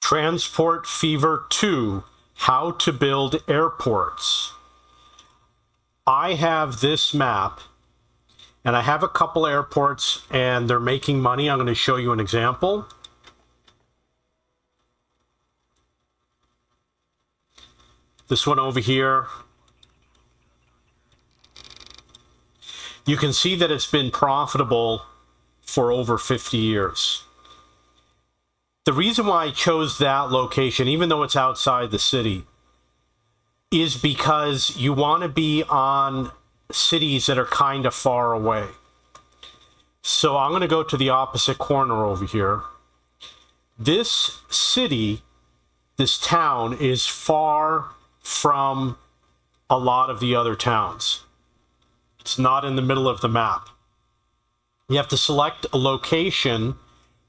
Transport Fever 2, How to Build Airports. I have this map, and I have a couple airports, and they're making money. I'm going to show you an example. This one over here. You can see that it's been profitable for over 50 years. The reason why I chose that location, even though it's outside the city, is because you want to be on cities that are kind of far away. So I'm going to go to the opposite corner over here. This city, this town, is far from a lot of the other towns. It's not in the middle of the map. You have to select a location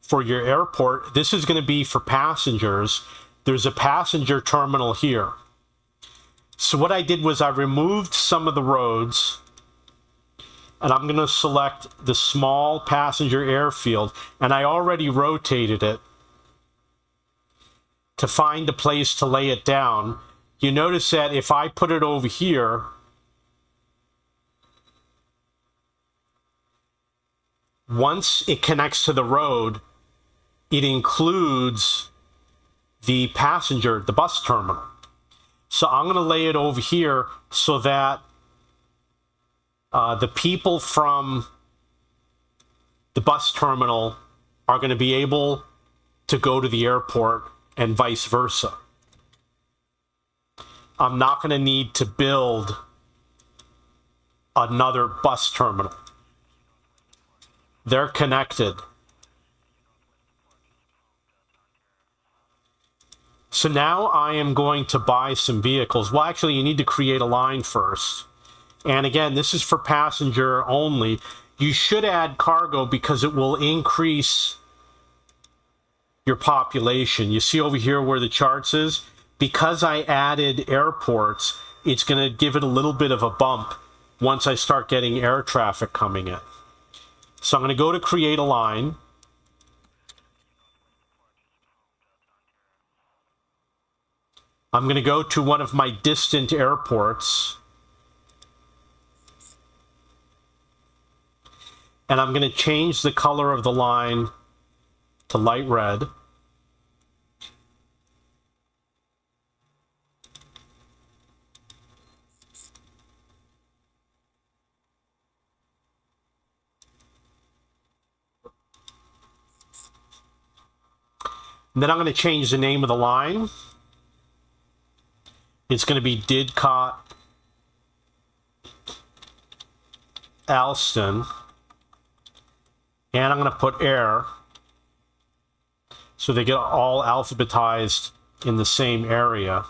for your airport. This is going to be for passengers. There's a passenger terminal here. So what I did was I removed some of the roads, and I'm going to select the small passenger airfield, and I already rotated it to find a place to lay it down. You notice that if I put it over here, once it connects to the road, it includes the passenger, the bus terminal. So I'm going to lay it over here so that the people from the bus terminal are going to be able to go to the airport and vice versa. I'm not going to need to build another bus terminal. They're connected. So now I am going to buy some vehicles. Well, actually, you need to create a line first. And again, this is for passenger only. You should add cargo because it will increase your population. You see over here where the charts is? Because I added airports, it's going to give it a little bit of a bump once I start getting air traffic coming in. So I'm going to go to create a line. I'm going to go to one of my distant airports. And I'm going to change the color of the line to light red. And then I'm going to change the name of the line. It's going to be Didcot Alston. And I'm going to put air. So they get all alphabetized in the same area.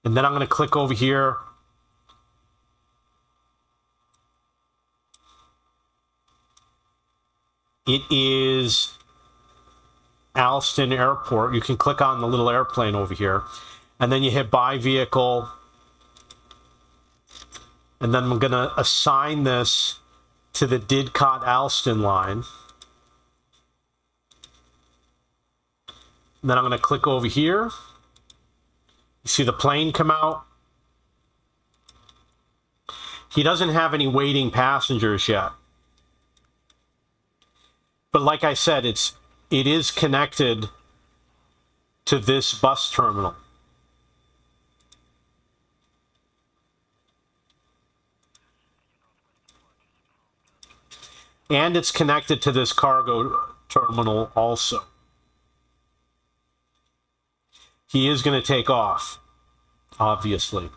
And then I'm going to click over here. It is Alston Airport. You can click on the little airplane over here. And then you hit buy vehicle. And then I'm going to assign this to the Didcot Alston line. And then I'm going to click over here. You see the plane come out. He doesn't have any waiting passengers yet. But like I said, it is connected to this bus terminal. And it's connected to this cargo terminal also. He is going to take off, obviously.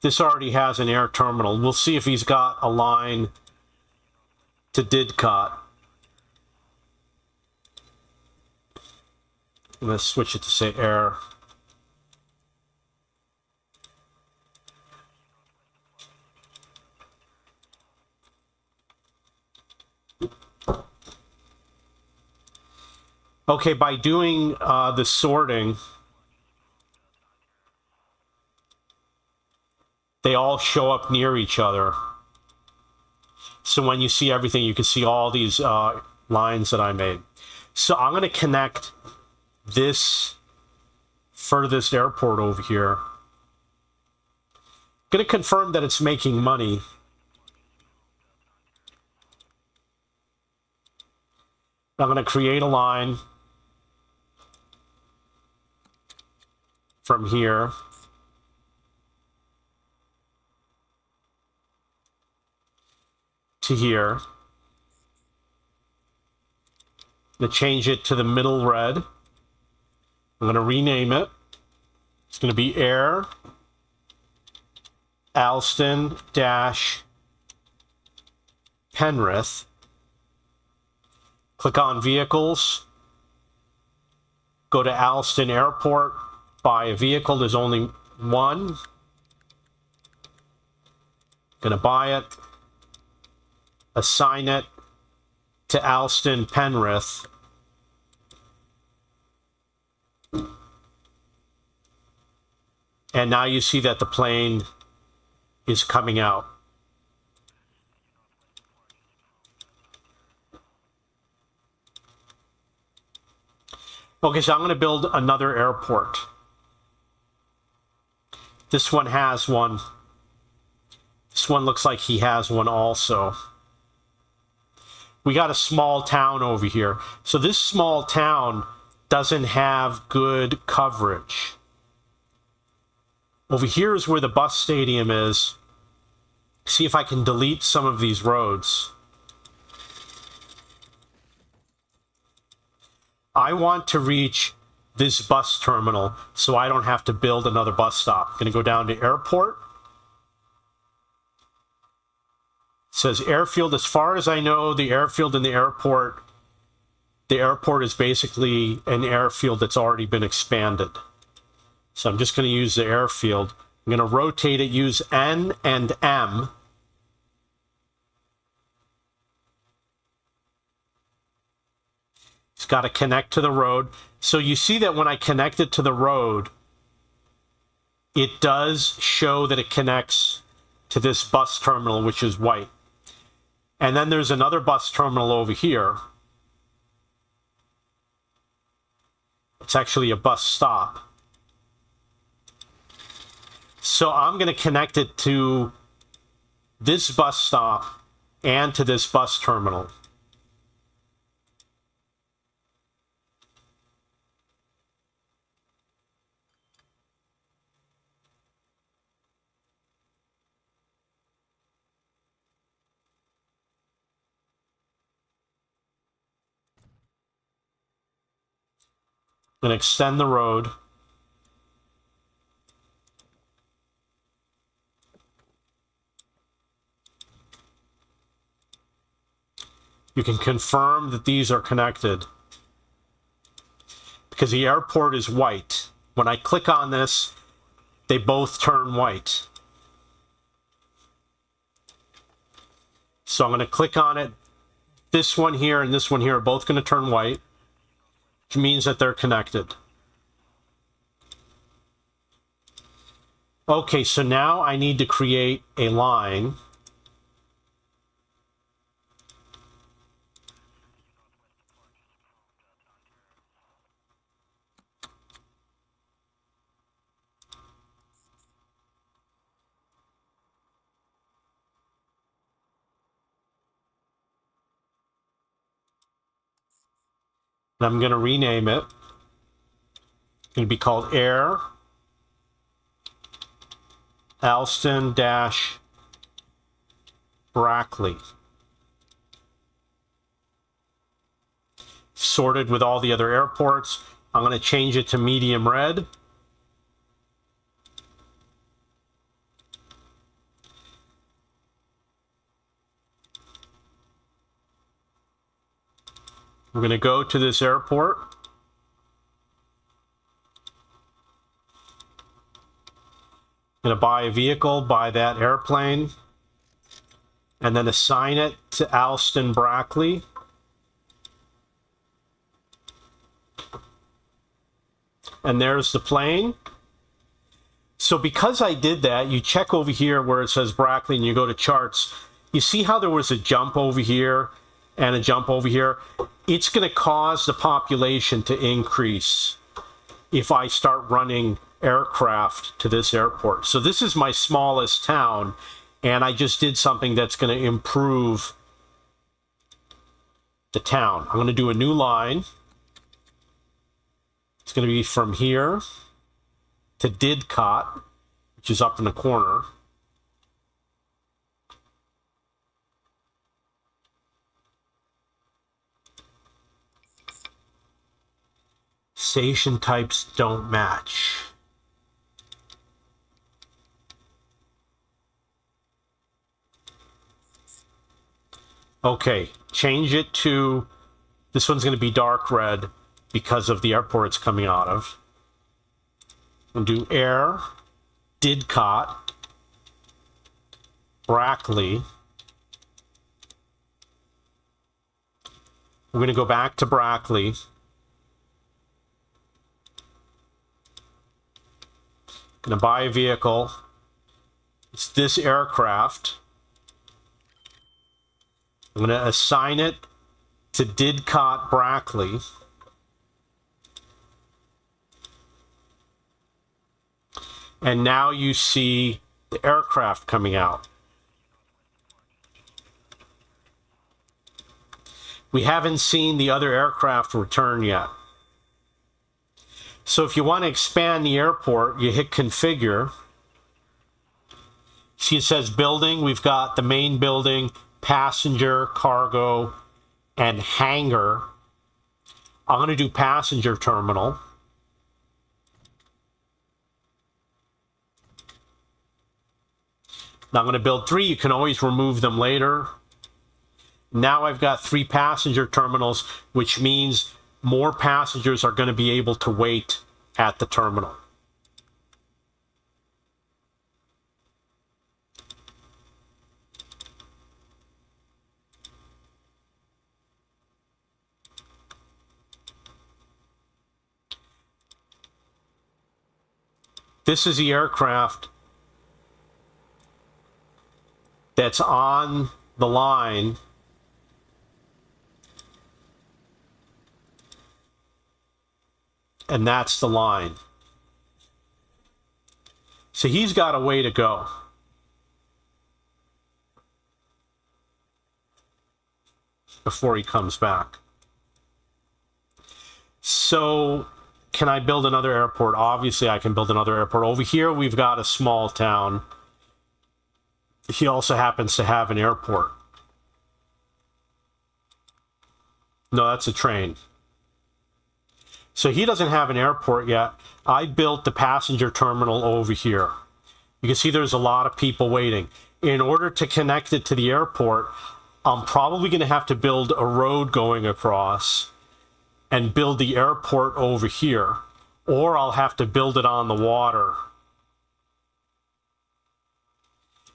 This already has an air terminal. We'll see if he's got a line to Didcot. I'm going to switch it to say air. Okay, by doing the sorting, they all show up near each other. So when you see everything, you can see all these lines that I made. So I'm going to connect this furthest airport over here. Going to confirm that it's making money. I'm going to create a line from here to here. I'm going to change it to the middle red. I'm going to rename it. It's going to be Air Allston dash Penrith. Click on Vehicles. Go to Allston Airport. Buy a vehicle. There's only one. Gonna buy it. Assign it to Allston Penrith. And now you see that the plane is coming out. Okay, so I'm going to build another airport. This one has one. This one looks like he has one also. We got a small town over here. So this small town doesn't have good coverage. Over here is where the bus stadium is. See if I can delete some of these roads. I want to reach this bus terminal so I don't have to build another bus stop. I'm going to go down to airport. It says airfield. As far as I know, the airfield and the airport is basically an airfield that's already been expanded. So I'm just going to use the airfield. I'm going to rotate it, use N and M. It's got to connect to the road. So you see that when I connect it to the road, it does show that it connects to this bus terminal, which is white. And then there's another bus terminal over here. It's actually a bus stop. So I'm going to connect it to this bus stop and to this bus terminal. I'm going to extend the road. You can confirm that these are connected because the airport is white. When I click on this, they both turn white. So I'm going to click on it. This one here and this one here are both going to turn white, which means that they're connected. Okay, so now I need to create a line. And I'm going to rename it. It's going to be called Air Allston dash Brackley. Sorted with all the other airports. I'm going to change it to medium red. We're going to go to this airport. I'm going to buy a vehicle, buy that airplane, and then assign it to Allston Brackley. And there's the plane. So because I did that, you check over here where it says Brackley and you go to charts, You see how there was a jump over here and a jump over here? It's going to cause the population to increase if I start running aircraft to this airport. So this is my smallest town, and I just did something that's going to improve the town. I'm going to do a new line. It's going to be from here to Didcot, which is up in the corner. Station types don't match. Okay, change it to, this one's going to be dark red because of the airport it's coming out of. And do air, Didcot, Brackley. We're going to go back to Brackley. Going to buy a vehicle. It's this aircraft. I'm going to assign it to Didcot Brackley. And now you see the aircraft coming out. We haven't seen the other aircraft return yet. So if you want to expand the airport, you hit configure. See, it says building. We've got the main building, passenger, cargo, and hangar. I'm going to do passenger terminal. Now I'm going to build 3. You can always remove them later. Now I've got 3 passenger terminals, which means more passengers are going to be able to wait at the terminal. This is the aircraft that's on the line. And that's the line. So he's got a way to go. Before he comes back. So can I build another airport? Obviously I can build another airport. Over here we've got a small town. He also happens to have an airport. No, that's a train. So he doesn't have an airport yet. I built the passenger terminal over here. You can see there's a lot of people waiting. In order to connect it to the airport, I'm probably going to have to build a road going across and build the airport over here, or I'll have to build it on the water.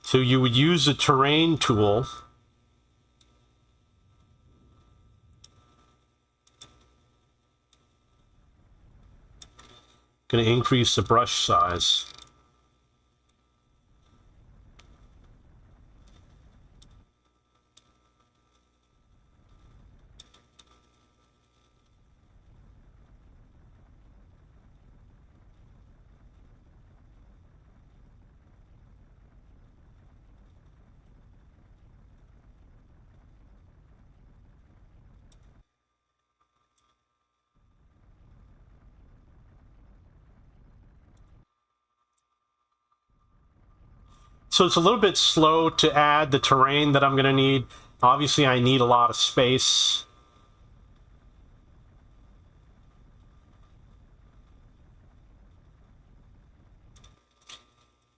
So you would use the terrain tool. Going to increase the brush size. So it's a little bit slow to add the terrain that I'm going to need. Obviously, I need a lot of space.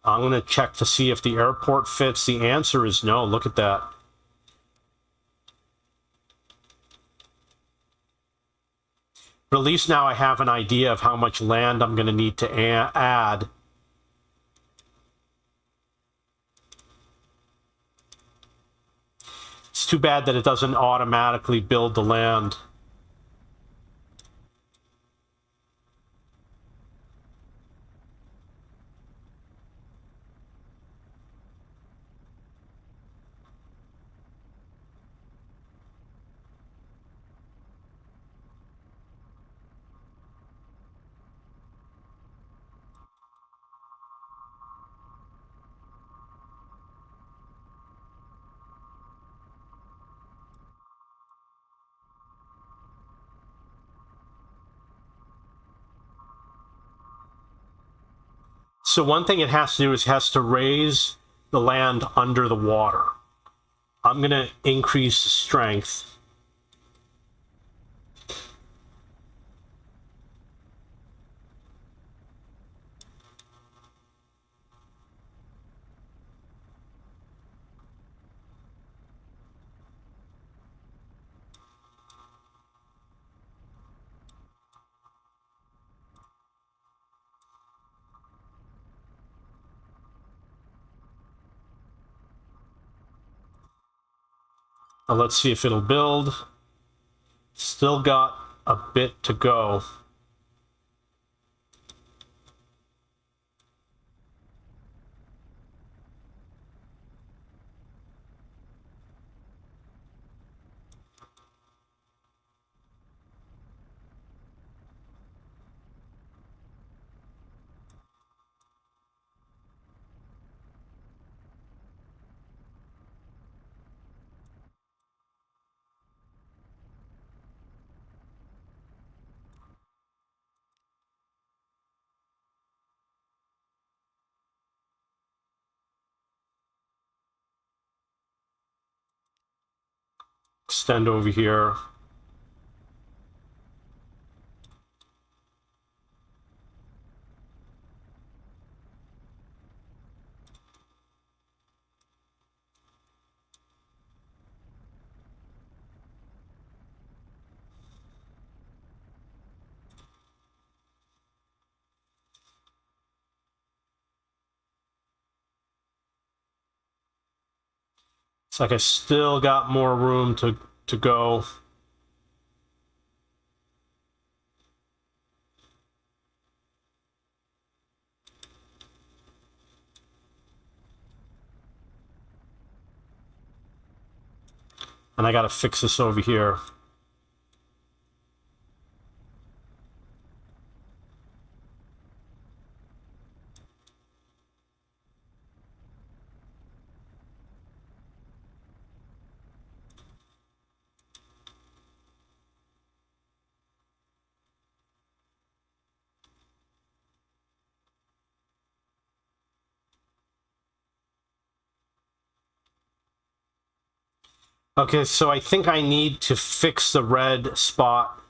I'm going to check to see if the airport fits. The answer is no. Look at that. But at least now I have an idea of how much land I'm going to need to add. It's too bad that it doesn't automatically build the land. So one thing it has to do is it has to raise the land under the water. I'm going to increase the strength. Now let's see if it'll build. Still got a bit to go. Extend over here. It's like I still got more room to go. And I got to fix this over here. Okay, so I think I need to fix the red spot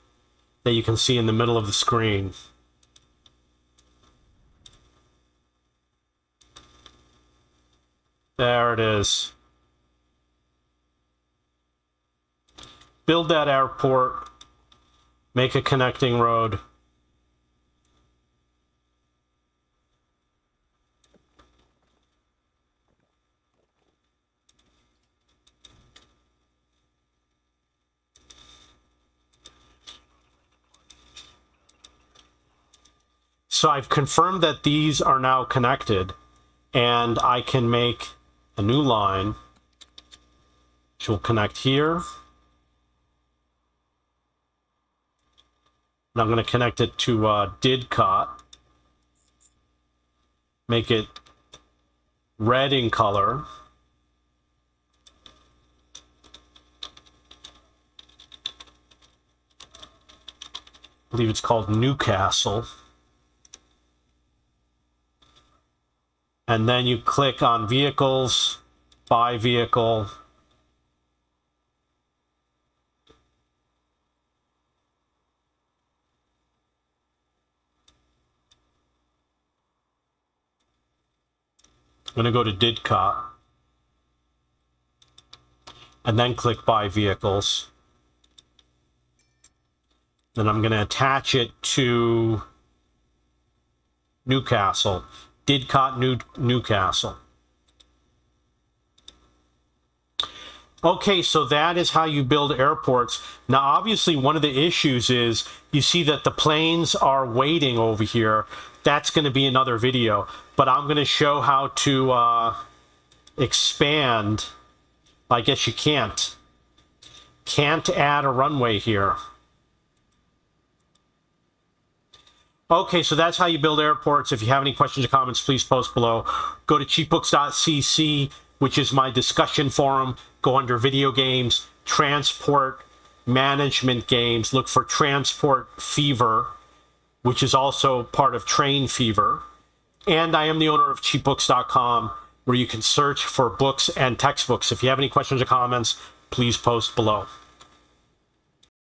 that you can see in the middle of the screen. There it is. Build that airport, make a connecting road. So I've confirmed that these are now connected, and I can make a new line which will connect here. And I'm going to connect it to Didcot. Make it red in color. I believe it's called Newcastle. And then you click on vehicles, buy vehicle. I'm going to go to Didcot. And then click buy vehicles. Then I'm going to attach it to Newcastle. Didcot, Newcastle. Okay, so that is how you build airports. Now, obviously, one of the issues is you see that the planes are waiting over here. That's going to be another video. But I'm going to show how to expand. I guess you can't. Can't add a runway here. Okay, so that's how you build airports. If you have any questions or comments, please post below. Go to cheapbooks.cc, which is my discussion forum. Go under video games, transport management games. Look for Transport Fever, which is also part of Train Fever. And I am the owner of cheapbooks.com, where you can search for books and textbooks. If you have any questions or comments, please post below.